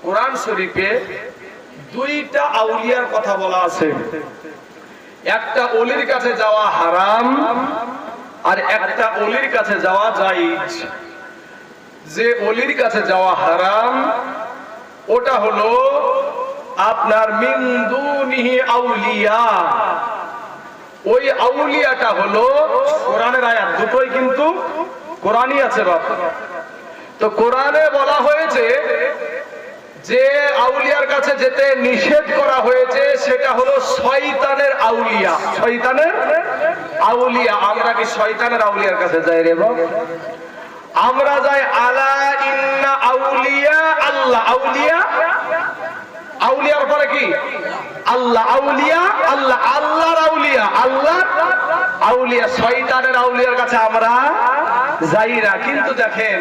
কোরআন শরীফে দুইটা আউলিয়ার কথা বলা আছে। একটা ওলির কাছে যাওয়া হারাম আর একটা ওলির কাছে যাওয়া জায়েজ। যে ওলির কাছে যাওয়া হারাম ওটা হলো আপনার মিন দুনিহি আউলিয়া। ওই আউলিয়াটা হলো কোরআনের আয়াত, দুটোই কিন্তু কোরআনই আছে বাবা। তো কোরআনে বলা হয়েছে যে আউলিয়ার কাছে যেতে নিষেধ করা হয়েছে সেটা হলো শয়তানের আউলিয়া। শয়তানের আউলিয়া। আমরা কি শয়তানের আউলিয়ার কাছে যাই রে বাবা? আমরা যাই আলা ইন্না আউলিয়া আল্লাহ। আউলিয়া, আউলিয়ার পরে কি আল্লাহ। আউলিয়া আল্লাহ, আল্লাহর আউলিয়া, আল্লাহ আউলিয়া। শয়তানের আউলিয়ার কাছে আমরা যাই না। কিন্তু দেখেন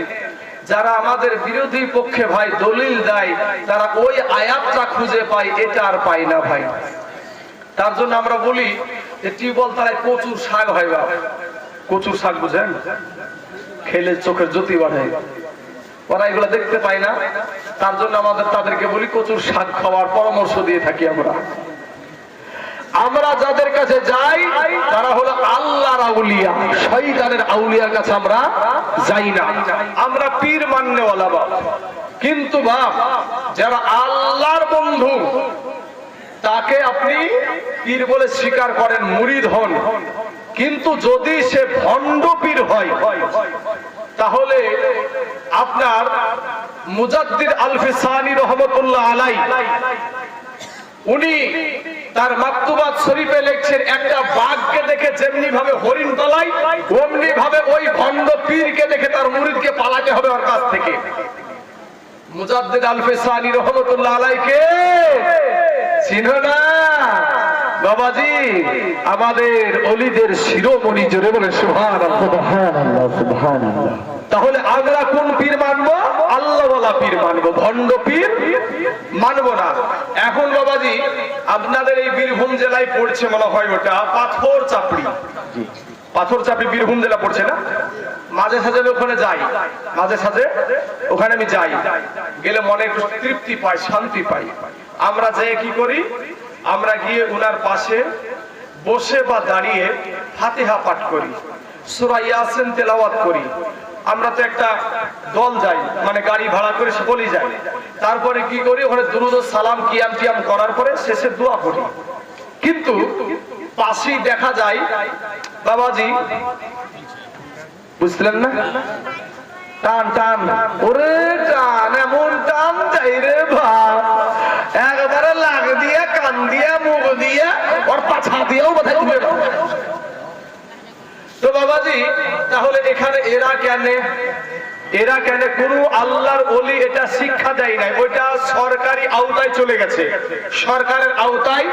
যারা আমাদের বিরোধী পক্ষে ভাই দলিল দেয় তারা ওই আয়াতটা খুঁজে পায়, এটা আর পায় না ভাই। তার জন্য আমরা বলি যে টিউবওয়েল তারাই কচুর শাক হয় বা কচুর শাক বুঝেন, খেলে চোখের জ্যোতি বাড়ে, ওরা এগুলো দেখতে পায় না। তার জন্য আমাদের তাদেরকে বলি কচুর শাক খাওয়ার পরামর্শ দিয়ে থাকি আমরা। আমরা যাদের কাছে যাই তারা হলো আল্লাহর আউলিয়া, শয়তানের আউলিয়ার কাছে আমরা যাই না। আমরা পীর মাননেওয়ালা বাপ, কিন্তু বাপ যারা আল্লাহর বন্ধু তাকে আপনি পীর বলে স্বীকার করেন, মুরিদ হন। কিন্তু যদি সে ভণ্ড পীর হয় তাহলে আপনার মুজাদ্দিদ আলফি সানি রহমতুল্লাহ আলাই উনি তার মাকতুবাত শরীফে লিখছেন একটা বাঘকে দেখে যেমনি ভাবে হরিণ পালায় অমনি ভাবে ওই ভণ্ড পীরকে দেখে তার মুরিদকে পালাতে হবে ওর কাছ থেকে। মুজাদ্দিদ আলফি সানি রহমতুল্লাহ আলাইকে চিনো না বাবাজি? আমাদের ওলিদের শিরোমণি, জোরে বলে সুবহানাল্লাহ সুবহানাল্লাহ সুবহানাল্লাহ। তাহলে আমরা কোন পীর মানবো? আল্লাহওয়ালা পীর মানবো, ভণ্ড পীর মানবো না। এখন বাবাজি আপনাদের এই বীরভূম জেলায় পড়ছে মনে হয় ওটা পাথর চাপড়ি। পাথর চাপড়ি বীরভূম জেলা পড়ছে না? মাঝে সাঝে ওখানে যাই, মাঝে সাঝে ওখানে আমি যাই, গেলে মনে একটু তৃপ্তি পাই, শান্তি পাই। আমরা যেয়ে কি করি, আমরা গিয়ে উনার পাশে বসে বা দাঁড়িয়ে ফাতিহা পাঠ করি, সূরা ইয়াসিন তেলাওয়াত করি। আমরা তো একটা দল যাই, মানে গাড়ি ভাড়া করে সকলেই যাই। তারপরে কি করি, ওখানে দুরূদ ও সালাম কিয়াম টিয়াম করার পরে শেষে দোয়া করি। কিন্তু পাশেই দেখা যায় বাবাজি, বুঝলেন না, টান টান, ওরে টান, এমন টান যাই রে ভাই, একবারে লাগ দিয়া কান দিয়া মুখ দিয়া ওর পাছা দিয়েও বোধহয় তুলে। তো বাবাজি তাহলে এখানে এরা কেন কোন আল্লাহর ওলি এটা শিক্ষা দেয় নাই, ওইটা সরকারি আওতায় চলে গেছে, সরকারের আওতায়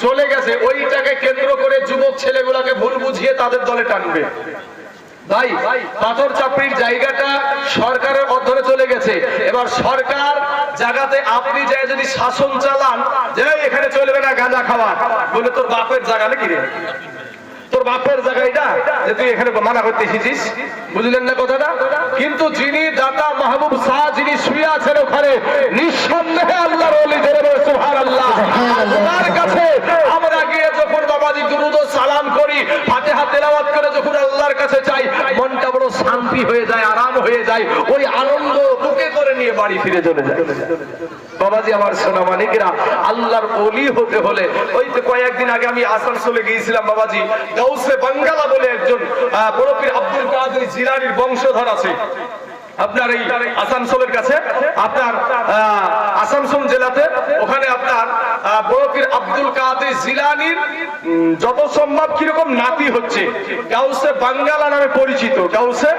চলে গেছে। ওইটাকে কেন্দ্র করে যুবক ছেলেগুলোকে ভুল বুঝিয়ে তাদের দলে টানবে। ভাই পাথর চাপড়ির জায়গাটা সরকারের অধীনে চলে গেছে। এবার সরকার জায়গাতে আপনি যাই যদি শাসন চালান যে এখানে চলবে না গাঁজা খাওয়া, বলে তোর বাপের জায়গা নাকি রে, তোর বাপের জায়গা এটা যে তুই এখানে মানা করতে এসেছিস, বুঝলেন না কথাটা? কিন্তু যিনি দাতা মাহবুব শাহ যিনি শুয়ে আছেন ওখানে, নিঃসন্দেহে আল্লাহর ওলি, সুবহানাল্লাহ। তার কাছে আমরা গিয়ে যখন বাবাজি দুরূদ ও সালাম করি, ফাতিহা তেলাওয়াত করে যখন আল্লাহর কাছে চাই, মনটা বড় শান্তি হয়ে যায়, আরাম হয়ে যায়। ওই আনন্দ বুকে করে নিয়ে বাড়ি ফিরে চলে যায়। বাবাজি আমার সোনা মানিকরা, আল্লাহর ওলি হতে হলে, ওই তো কয়েকদিন আগে আমি আসানসোলে গিয়েছিলাম বাবাজি, গাউসে বাঙ্গালা বলে একজন বড় পীর আব্দুল কাদের জিলানীর বংশধর আছে আপনার এই আসানসোলের কাছে, আপনার আসানসোল জেলাতে। ওখানে আপনার বড় পীর আব্দুল কাদের জিলানীর যত সম্ভব কিরকম নাতি হচ্ছে, গাউসে বাঙ্গালা নামে পরিচিত, গাউসে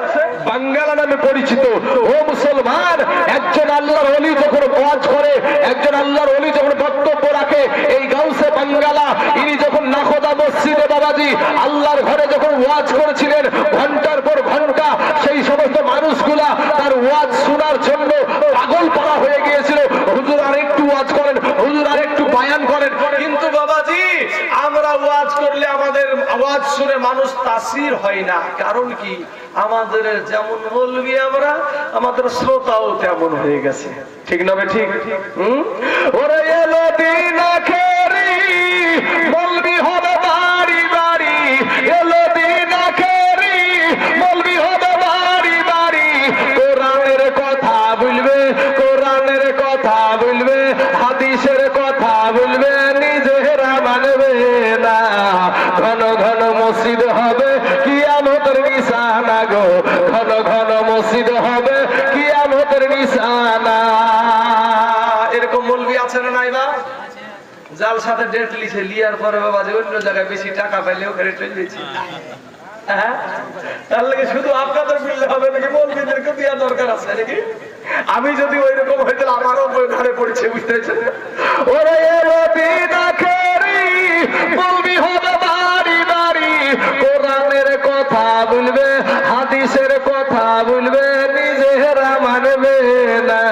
বাঙ্গালা নামে পরিচিত। ও মুসলমান, একজন আল্লাহর ওলি যখন ওয়াজ করে, একজন আল্লাহর ওলি যখন বক্তব্য রাখে, এই গাউসে বাঙ্গালা ইনি যখন নাখোদা মসজিদে বাবাজি আল্লাহর ঘরে যখন ওয়াজ করেছিলেন, ঘন্টার পর ঘন্টা সেই সমস্ত মানুষগুলা তার ওয়াজ শোনার জন্য পাগল পাড়া হয়ে গিয়েছিল। হুজুর আর একটু ওয়াজ করেন, হুজুর আর একটু বায়ান করেন। কিন্তু বাবাজি আমরা ওয়াজ করলে আমাদের আওয়াজ শুনে মানুষ তাসির হয় না। কারণ কি, আমাদের যেমন বলবি আমরা, আমাদের শ্রোতাও তেমন হয়ে গেছে। ঠিক না বে ঠিক? ওরে এলো দিন আখেরি, বলবি হবে বাড়ি বাড়ি, এলো দিন আখেরি, বলবি হবে বাড়ি বাড়ি। কোরআনের কথা বলবে, কোরআনের কথা বলবে, হাদিসের কথা বলবে, নিজেরা মানবে না। ঘন ঘন মসজিদ হবে কিয়ামতের নিশানা গো, ঘন ঘন মসজিদ হবে কিয়ামতের নিশানা। এরকম মৌলবি আছে না নাই বা? যার সাথে ডেট লিখে লিয়ার পরে বাবা যে অন্য জায়গায় বেশি টাকা পাইলে ওখানে ট্রেন দিয়েছি। তার লাগে শুধু আপনাদের মিললে হবে নাকি, মৌলবিদেরকে দেওয়া দরকার আছে নাকি? আমি যদি ওই রকম হইতে আমারও ঘরে পড়েছে, বুঝতে পেরেছেন? ওরে এলো দিন আখেরি, বলবি হবে বাড়ি বাড়ি। কোরআনের কথা বলবে, হাদিসের কথা বলবে, নিজেরা মানবে না।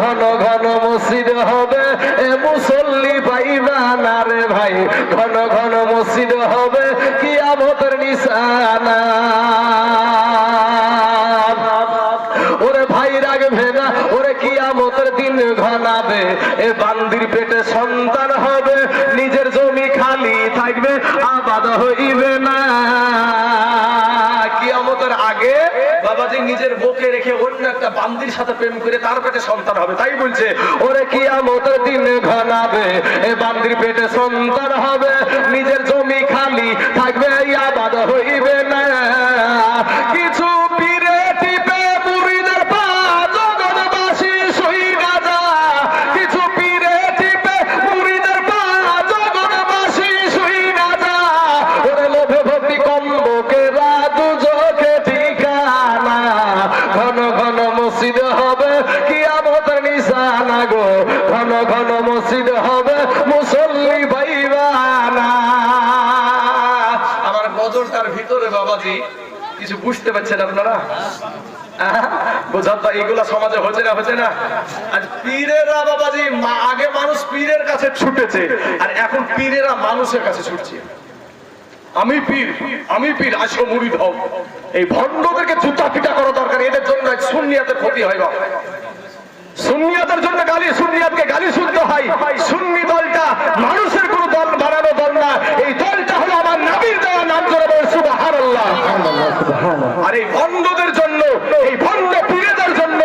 ঘন ঘন মসজিদ হবে, এ মুসল্লি পাইবা না রে ভাই। ঘন ঘন মসজিদ হবে কিয়ামতের নিশানা। ওরে ভাই রাখবে না, ওরে কিয়ামতের দিন ঘনাবে, এ বান্দির পেটে সন্তান হবে, নিজের জমি খালি থাকবে, আবাদ হইবে না। কিয়ামতের আগে বাবাজি নিজের বউকে রেখে অন্য একটা বান্দির সাথে প্রেম করে তার পেটে সন্তান হবে। তাই বলছে ওরে কিয়ামতের দিন ঘনাবে, এ বান্দির পেটে সন্তান হবে, নিজের জমি খালি থাকবে, আবাদ হইবে না। কিছু পীরে টিপে মুরিদের পা জগৎবাসী সই না যা, কিছু পীরে টিপে মুরিদের পা জগৎবাসী সই না যা। ওরে লোভে ভক্তি কম্বকেরা দুজকে ঠিকানা। ঘন ঘন মসজিদ হবে কিয়ামতের নিশানা গো, ঘন ঘন মসজিদ হবে মুসল্লি পাইবানা। আমার গজলটার ভিতরে বাবাজি কিছু বুঝতে পারছেন আপনারা? বোঝার তো এইগুলা সমাজে হচ্ছে না, হচ্ছে না? আর পীরেরা বাবাজি, আগে মানুষ পীরের কাছে ছুটেছে, আর এখন পীরেরা মানুষের কাছে ছুটছে। আমি পীর, আমি পীর, আসো মুরিদ হও। এই ভণ্ডদেরকে জুতা পিটা করা দরকার। এদের জন্য সুন্নিয়াতের ক্ষতি হয় বাবা। সুন্নিয়াতের জন্য গালি, সুন্নিয়াতকে গালি শুনতে হয়। সুন্নি দলটা মানুষের কোন দল বানানো দল না, এই দলটা হলো আমার নবীর দেওয়া নাম। করে বলে সুবহানাল্লাহ। আর এই ভণ্ডদের জন্য, এই ভণ্ড পীরেদের জন্য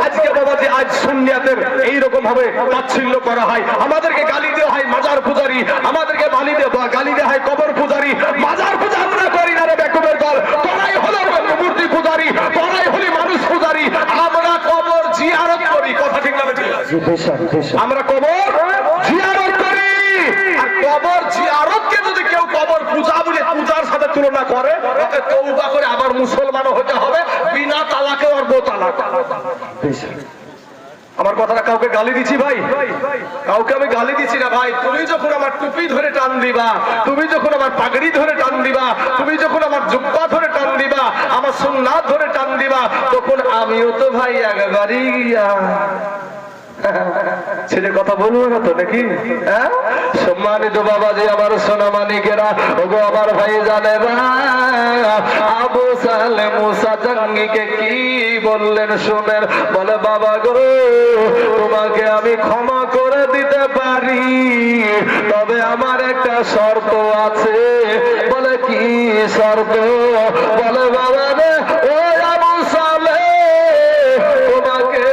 আজকে বাবাজি, আজ সুন্নিয়াতের এইরকম ভাবে তাচ্ছিল্য করা হয়। আমাদেরকে গালি দেওয়া হয় মাজার পূজারি, আমাদেরকে গালি দেওয়া হয় কবর পূজারি। মাজার পূজা আমরা করি না রে বেকুবের দল, তোরাই হলো মূর্তি পূজারি, তোরাই হলি মানুষ পূজারি। আমরা কবর জিয়ারত করি, কথা ঠিক না ঠিক? আমরা কবর জিয়ারত করি। আর কবর জিয়ারতকে যদি কেউ কবর পূজা বলে পূজার সাথে তুলনা করে, ওকে তওবা করে আবার মুসলমানও হতে হবে, বিনা তালাকে আর বো তালাক। আমার কথাটা কাউকে গালি দিচ্ছি ভাই? কাউকে আমি গালি দিচ্ছি না ভাই। তুমি যখন আমার টুপি ধরে টান দিবা, তুমি যখন আমার পাগড়ি ধরে টান দিবা, তুমি যখন আমার জুব্বা ধরে টান দিবা, আমার সুন্নাত ধরে টান দিবা, তখন আমিও তো ভাই একবারই ছেলে কথা বলবো না তো নাকি? সম্মানিত বাবাজি, আমার সোনা মানিকেরা, ওগো আমার ভাই জানেরা, আবু সালে মুসা জঙ্গিকে কি বললেন শুনেন। বলে বাবা গো, তোমাকে আমি ক্ষমা করে দিতে পারি, তবে আমার একটা শর্ত আছে। বলে কি শর্ত? বলে বাবা রে, ও আবু সালে, তোমাকে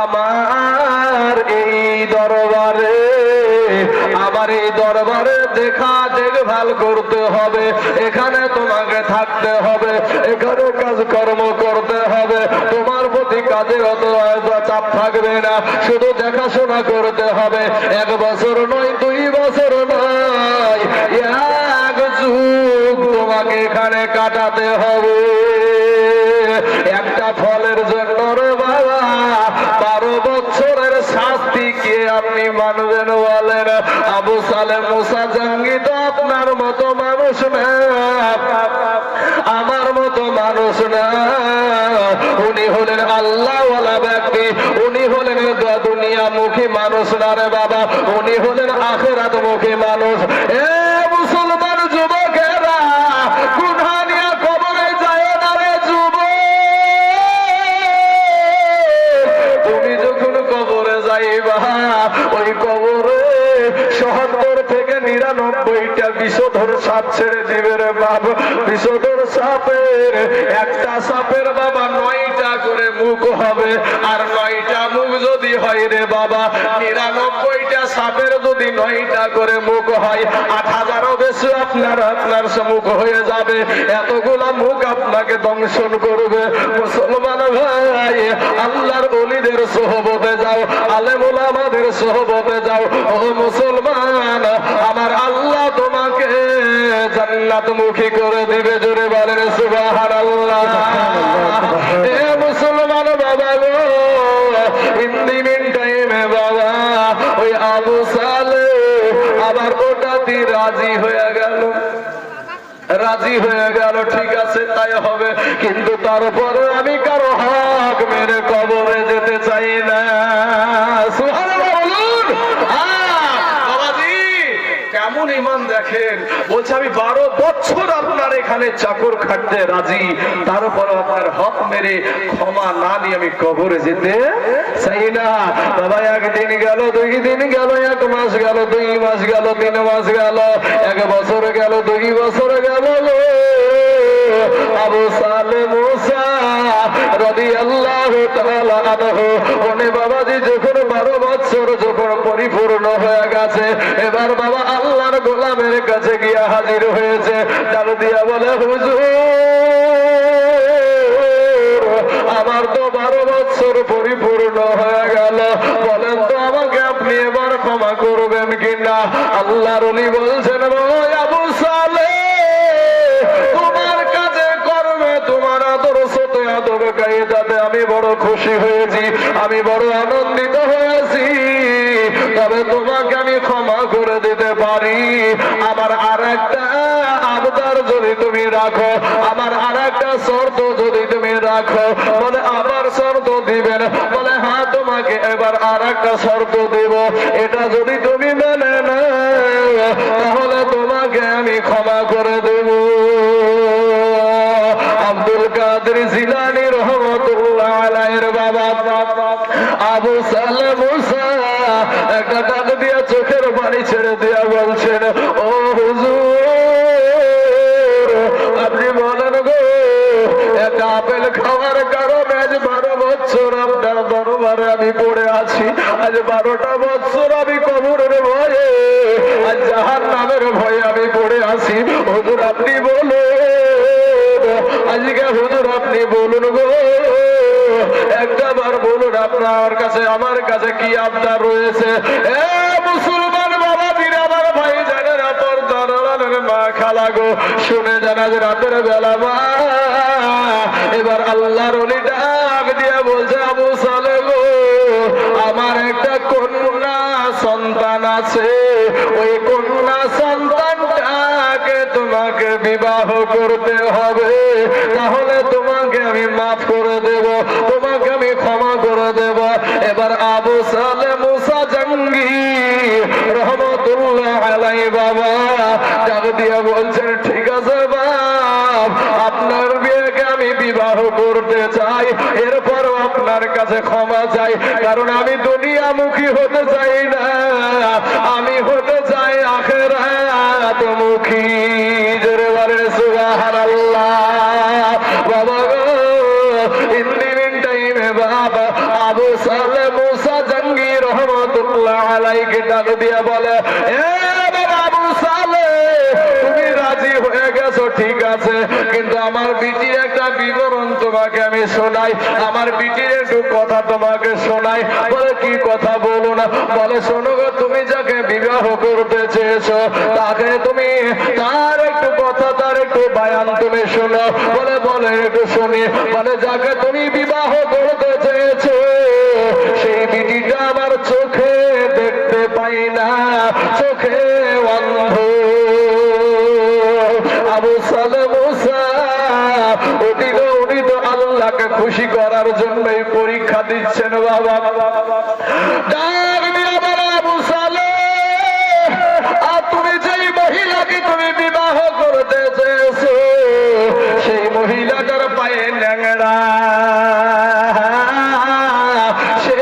আমার এই দরবারে দেখা দেখভাল করতে হবে, এখানে তোমাকে থাকতে হবে, এখানে কাজকর্ম করতে হবে, তোমার প্রতি কাজের অত চাপ থাকবে না, শুধু দেখাশোনা করতে হবে। 1 বছর নয়, 2 বছর নয়, 1 যুগ তোমাকে এখানে কাটাতে হবে। একটা ফলের জন্য রে বাবা 12 বছরের শাস্তি কে আপনি মানবেন বলেন? আবু সালেম মুসা জঙ্গি তো আপনার মতো মানুষ না, আমার মতো মানুষ না। উনি হলেন আল্লাহওয়ালা ব্যক্তি, উনি হলেন দুনিয়ামুখী মানুষ না রে বাবা, উনি হলেন আখিরাতমুখী মানুষ। এ মুসলমান যুবকেরা, যাইবা ওই কবরে ৭৭ থেকে ৯৯টা বিষধর সাপ ছেড়ে দিবে রে বাবা। বিষধর সাপের একটা সাপের বাবা ৯টা করে মুখ হবে, আর ৯টা মুখ যদি হয় রে বাবা ৯৯টা সাপের যদি ৯টা করে মুখ হয় ৮,০০০-ও বেশি আপনার মুখ হয়ে যাবে। এতগুলা মুখ আপনাকে দংশন করবে। মুসলমান ভাই, আল্লাহর ওলিদের সোহবতে যাও, আলেম ওলামাদের সোহবতে যাও। ও মুসলমান, আমার আল্লাহ তোমাকে জান্নাতমুখী করে দিবে। জোরে বলেন সুবহানাল্লাহ। এ মুসলমান বাবা গো, ইন দি মিন টাইমে বাবা ওই আবু সালেহ আবার ওটাতে রাজি হয়ে গেল। রাজি হয়ে গেল, ঠিক আছে তাই হবে, কিন্তু তারপরে আমি কারো হক মেরে কবরে যেতে চাই না। সুবহানাল্লাহ বলুন। বাবাজি কেমন ঈমান দেখেন, বলছে আমি 12 বছর আপনার এখানে চাকর খাটতে রাজি, তারপর আপনার হক মেরে ক্ষমা না নিয়ে আমি কবরে যেতে চাই না। বাবা একদিন গেল, 2 দিন গেল, 1 মাস গেল, 2 মাস গেল, 3 মাস গেল, 1 বছর গেল, 2 বছর গেল। আবু সালেহ মুসা রাদিয়াল্লাহু তাআলা আনহু ওনে বাবাজি যখন 12 বছর যখন পরিপূর্ণ হয়ে গেছে, এবার বাবা আল্লাহর গোলামের কাছে গিয়া হাজির হয়েছে। ডাক দিয়া বলে, হুজুর আমার তো 12 বছর পরিপূর্ণ হয়ে গেল, বলেন তো আমাকে আপনি এবার ক্ষমা করবেন কিনা? আল্লাহর ওলি বলছেন, আবু সালেহ তোমার কাছে কর্মে তোমার আদর্শ আদর কায়দাতে আমি বড় খুশি হয়েছি, আমি বড় আনন্দিত হয়েছি, তবে তোমাকে আমি ক্ষমা করে দিতে পারি। আমার আর একটা আবদার যদি তুমি রাখো, আমার আর একটা শর্ত যদি তুমি রাখো। বলে আমার শর্ত দিবেন? বলে হ্যাঁ, তোমাকে এবার আর একটা শর্ত দেব, এটা যদি তুমি মেনে নাও তাহলে তোমাকে আমি ক্ষমা করে দেব। আব্দুল কাদের জিলানী রহমাতুল্লাহ আলাইহির বাবা আবু সালেহ মুসা একটা ডাক দিয়া চোখের পানি ছেড়ে দিয়া বলছেন, ও হুজুর আপনি বলেন গো, একটা আপেল খাওয়ার কারণে আজ 12 বছর আপনার দরবারে আমি পড়ে আছি। আজ 12টা বছর আমি কবরের ভয়ে, আজ জাহান্নামের ভয়ে আমি পড়ে আছি। হুজুর আপনি বলুন, আজকে হুজুর আপনি বলুন গো, একটাবার বলুন আপনার কাছে আমার কাছে কি আবদার রয়েছে? এ মুসলমান বাবা দিরা আমার ভাই জানেন, পর্দার মা খালা গো, শুনে জানা যে রাতের বেলা মা এবার আল্লাহর ওলি ডাক দিয়ে বলছে, আবু সালেহ গো, আমার একটা কন্যা সন্তান আছে, ওই কন্যা সন্তানটাকে তোমাকে বিবাহ করতে হবে, তাহলে তোমাকে আমি মাফ করে দেব, তোমাকে আমি ক্ষমা করে দেব। এবার আবু সালেহ মুসা জঙ্গি রহমতুল্লাহ আলাইহি বাবা ডাক দিয়ে বলছেন, ঠিক আছে বাপ, আপনার বিয়েকে আমি বিবাহ করতে চাই, এরপরও আপনার কাছে ক্ষমা চাই, কারণ আমি দুনিয়ামুখী হতে চাই না, আমি হতে চাই আখিরাত মুখী। জোরে বলেন সুবহানাল্লাহ। বাবা গো, ইন দি মিন টাইমে বাবা আবু সালেহ মুসা জঙ্গি রহমাতুল্লাহ আলাইহি ডাক দিয়া বলে, এ বাবা আবু সালেহ, তুমি রাজি হয়ে গেছো ঠিক আছে, কিন্তু আমার বিটির একটা বিবরণ তোমাকে আমি শোনাই, আমার বিটির একটু কথা তোমাকে শোনাই। বলে কি কথা বলো না? বলে শোনো গো, তুমি যাকে বিবাহ করতে চেয়েছো তাকে তুমি তার একটু কথা, তার একটু বায়ান তুমি শোনো। বলে বলে একটু শুনি। বলে যাকে তুমি বিবাহ করতে চেয়েছো সেই বিটিটা আমার চোখে দেখতে পাই না, চোখে অন্ধ। আবু সালেহ মুসা উনি তো আল্লাহকে খুশি করার জন্যই পরীক্ষা দিচ্ছেন বাবা। ডাক দিয়া বলে, আবু সালেহ, আর তুমি যেই মহিলাকে তুমি বিবাহ করতে চেয়েছো সেই মহিলাটার পায়ে ন্যাংরা, সে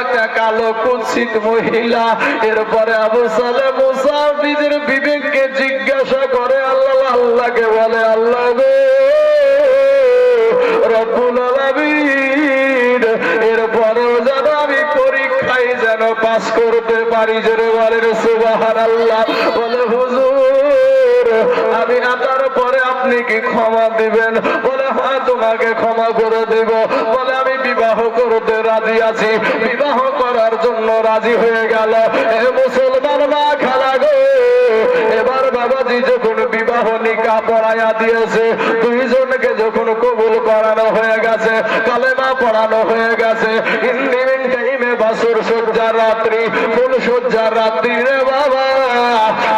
একটা আলো কুৎসিত মহিলা। এরপরে আবু সালেহ মুসা নিজের বিবেককে জিজ্ঞাসা করে আল্লাহকে বলে, আল্লাহ গো রব্বুল আলামিন, এরপরেও যেন আমি পরীক্ষায় যেন পাস করতে পারি। জোরে বলেন সুবহানাল্লাহ। বলে হুজুর আমি আসার পরে আপনি কি ক্ষমা দিবেন? বলে হ্যাঁ তোমাকে ক্ষমা করে দেব। বলে আমি বিবাহ করতে রাজি আছি। বিবাহ করার জন্য রাজি হয়ে গেল। এ মুসলমান মা খালা গো, এবার বাবাজি যখন বিবাহ নিকাহ পড়াইয়া দিয়েছে, দুইজনকে যখন কবুল করানো হয়ে গেছে, কালেমা পড়ানো হয়ে গেছে, ইন্দিন টাইমে বাসর সজ্জার রাত্রি, ফুল সজ্জার রাত্রি রে বাবা,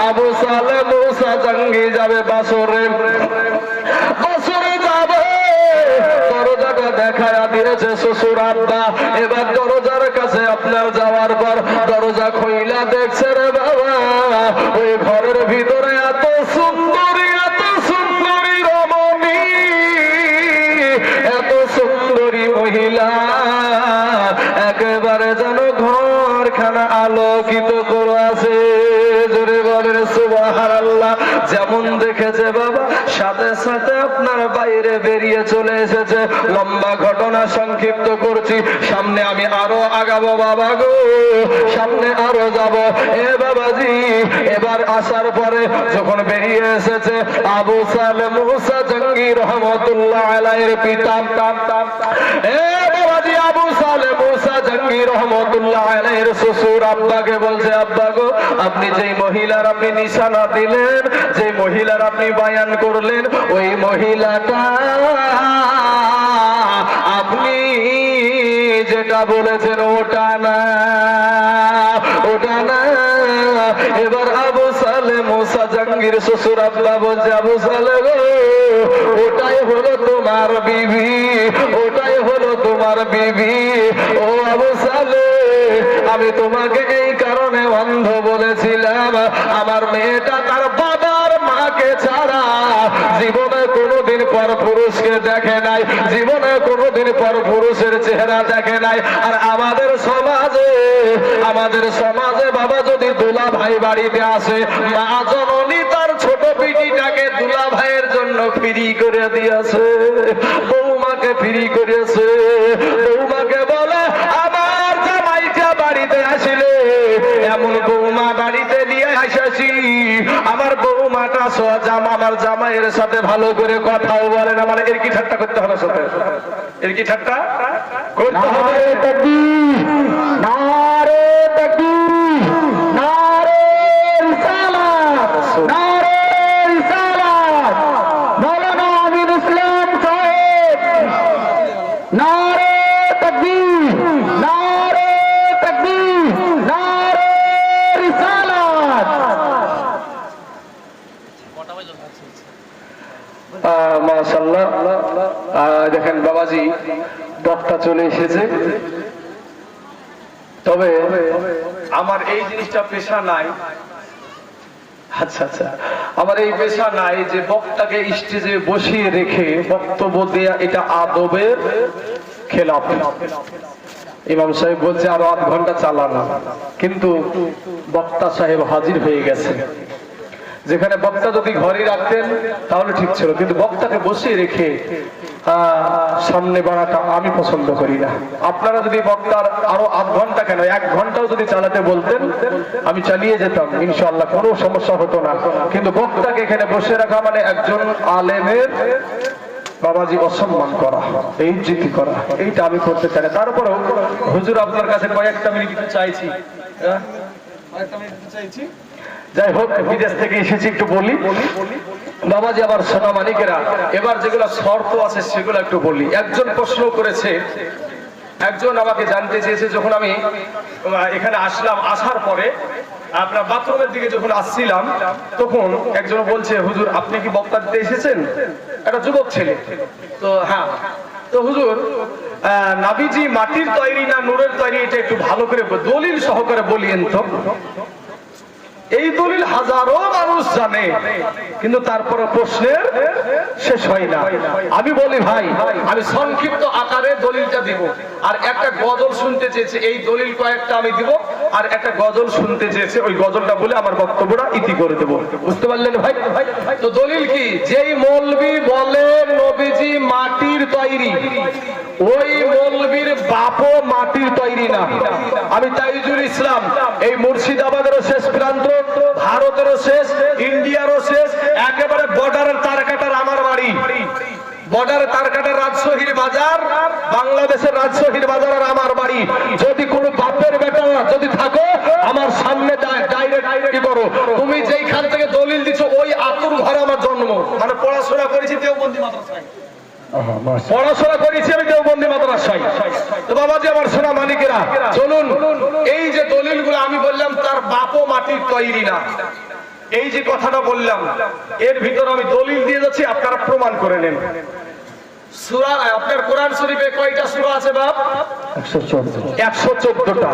আবু সালেহ মুসা জঙ্গি যাবে বাসরে, বাসরে যাবে। দরজাটা দেখায়া দিয়েছে শ্বশুর আব্বা। এবার দরজার কাছে আপনার যাওয়ার পর দরজা খুইলা দেখছে রে বাবা, ওই ঘরের ভিতরে এত সুন্দরী রমণী, এত সুন্দরী মহিলা, একেবারে যেন ঘরখানা আলোকিত করে আছে। জোরে বলেন সুবহানাল্লাহ। যেমন দেখেছে বাবা, সাথে সাথে আপনার বাইরে বেরিয়ে চলে এসেছে। লম্বা ঘটনা সংক্ষিপ্ত করছি, সামনে আমি আরো আগাবো বাবা গো, সামনে আরো যাব। এ বাবাজি এবার আসার পরে যখন বেরিয়ে এসেছে আবু সালেহ মুসা জঙ্গি রহমতুল্লাহ আলাইহির পিতা, এ বাবাজি আবু সালেহ মুসা জঙ্গি রহমতুল্লাহ আলাইহির শ্বশুর আব্বাকে বলছে, আব্বা গো আপনি যেই মহিলার আপনি নিশানা দিলেন, যে মহিলার আপনি বায়ান করলেন, ওই মহিলাটা আপনি যেটা বলেছেন ওটা না, ওটা না। এবার আবু সালেহ মুসা জঙ্গির শ্বশুর আব্বা বলছে, আবু সালেহ গো ওটাই হলো তোমার বিবি, ওটাই হলো তোমার বিবি। ও আবু সালেহ আমি তোমাকে এই কারণে অন্ধ বলেছিলাম, আমার মেয়েটা তার বাবার মাকে ছাড়া জীবনে কোনোদিন পর পুরুষকে দেখে নাই, জীবনে কোনোদিন পর পুরুষের চেহারা দেখে নাই। আর আমাদের সমাজে বাবা যদি দুলা ভাই বাড়িতে আসে, মা জননী তার ছোট পিটিটাকে দুলা ভাইয়ের জন্য ফ্রি করে দিয়েছে, বৌমাকে ফ্রি করেছে। বৌমাকে বলে আমার জামাইটা বাড়িতে আসলে এমন বৌমা বাড়িতে নিয়ে আসেছি, আমার বৌমাটা আমার জামাইয়ের সাথে ভালো করে কথাও বলে না। মানে এর কি ঠাট্টা করতে হবে সাথে, এর কি ঠাট্টা করতে হবে? নারে তাকবীর, নারে রিসালাত, নারে রিসালাত, মাওলানা আমির ইসলাম সাহেব, নারে তাকবীর, নারে তাকবীর, নারে রিসালাত। মাশাআল্লাহ। দেখেন বাবাজি বক্তা চলে এসেছে, তবে আমার এই জিনিসটা পেশা নাই। আচ্ছা আচ্ছা, আমার এই পেশা নাই যে বক্তাকে স্টেজে বসিয়ে রেখে বক্তব্য দেয়া, এটা আদবের খেলাফ। ইমাম সাহেব বলছে আরো 8 ঘন্টা চালানো, কিন্তু বক্তা সাহেব হাজির হয়ে গেছে। যেখানে বক্তা যদি ঘরে রাখতেন তাহলে ঠিক ছিল, কিন্তু বক্তাকে বসিয়ে রেখে সামনে বাড়াটা আমি পছন্দ করি না। আপনারা যদি বক্তার আরো 8 ঘন্টা কেন 1 ঘন্টাও যদি চালাতে বলতেন আমি চালিয়ে যেতাম, ইনশাআল্লাহ কোনো সমস্যা হতো না। কিন্তু বক্তাকে এখানে বসে রাখা মানে একজন আলেমের বাবাজি অসম্মান করা, বেইজ্জতি করা, এইটা আমি করতে চাই না। তারপরেও হুজুর আপনার কাছে কয়েকটা মিনিট চাইছি, কয়েকটা মিনিট চাইছি। যাই হোক, বিদেশ থেকে এসেছি একটু বলি বাবাজি, আবার সোনা মানিকেরা, এবার যেগুলো শর্ত আছে সেগুলো একটু বলি। একজন প্রশ্ন করেছে, একজন আমাকে জানতে চেয়েছে, যখন আমি এখানে আসলাম, আসার পরে আপনার বাথরুমের দিকে যখন আসছিলাম তখন একজন বলছে, হুজুর আপনি কি বক্তা দিতে এসেছেন? একটা যুবক ছেলে। তো হ্যাঁ, তো হুজুর নাবিজি মাটির তৈরি না নূরের তৈরি, এটা একটু ভালো করে দলিল সহকারে বলিয়েন তো। এই দলিল হাজারো মানুষ জানে, কিন্তু তারপরে প্রশ্নের শেষ হয় না। আমি বলি ভাই, আমি সংক্ষিপ্ত আকারে দলিলটা দিব, আর একটা গজল শুনতে চেয়েছে, এই দলিল কয়েকটা আমি দিব, আর একটা গজল শুনতে চেয়েছে, ওই গজলটা বলে আমার বক্তব্যটা ইতি করে দেব। বুঝতে পারলেন ভাই? তো দলিল কি? যেই মৌলবি বলে নবীজি মাটির তৈরি, ওই মৌলবীর বাপও মাটির তৈরি না। আমি তাইজুল ইসলাম, এই মুর্শিদাবাদেরও শেষ প্রান্ত, ভারতেরও শেষ, ইন্ডিয়ারও শেষ, একেবারে বর্ডারের তারকাটার আমার বাড়ি। বর্ডারের তারকাটার রাজশাহীর বাজার, বাংলাদেশের রাজশাহীর বাজার আর আমার বাড়ি। যদি কোনো বাপের বেটা যদি থাকো, আমার সামনে ডাইরেক্ট কি করো, তুমি যেইখান থেকে দলিল দিচ্ছ ওই আতুর ঘরে আমার জন্ম। মানে পড়াশোনা করেছি দেওবন্দি মাদ্রাসায়, পড়াশোনা করেছি আমি দেওবন্দি মাদ্রাসায়। তো বাবাজি আমার সোনা মানিকেরা, চলুন এই যে দলিলগুলো আমি বললাম তার বাপও মাটির তৈরি না, এই যে কথাটা বললাম, এর ভিতরে আমি দলিল দিয়ে যাচ্ছি, আপনারা প্রমাণ করে নেন। সূরা, আপনার কোরআন শরীফে কয়টা সূরা আছে বাপ? 114টা।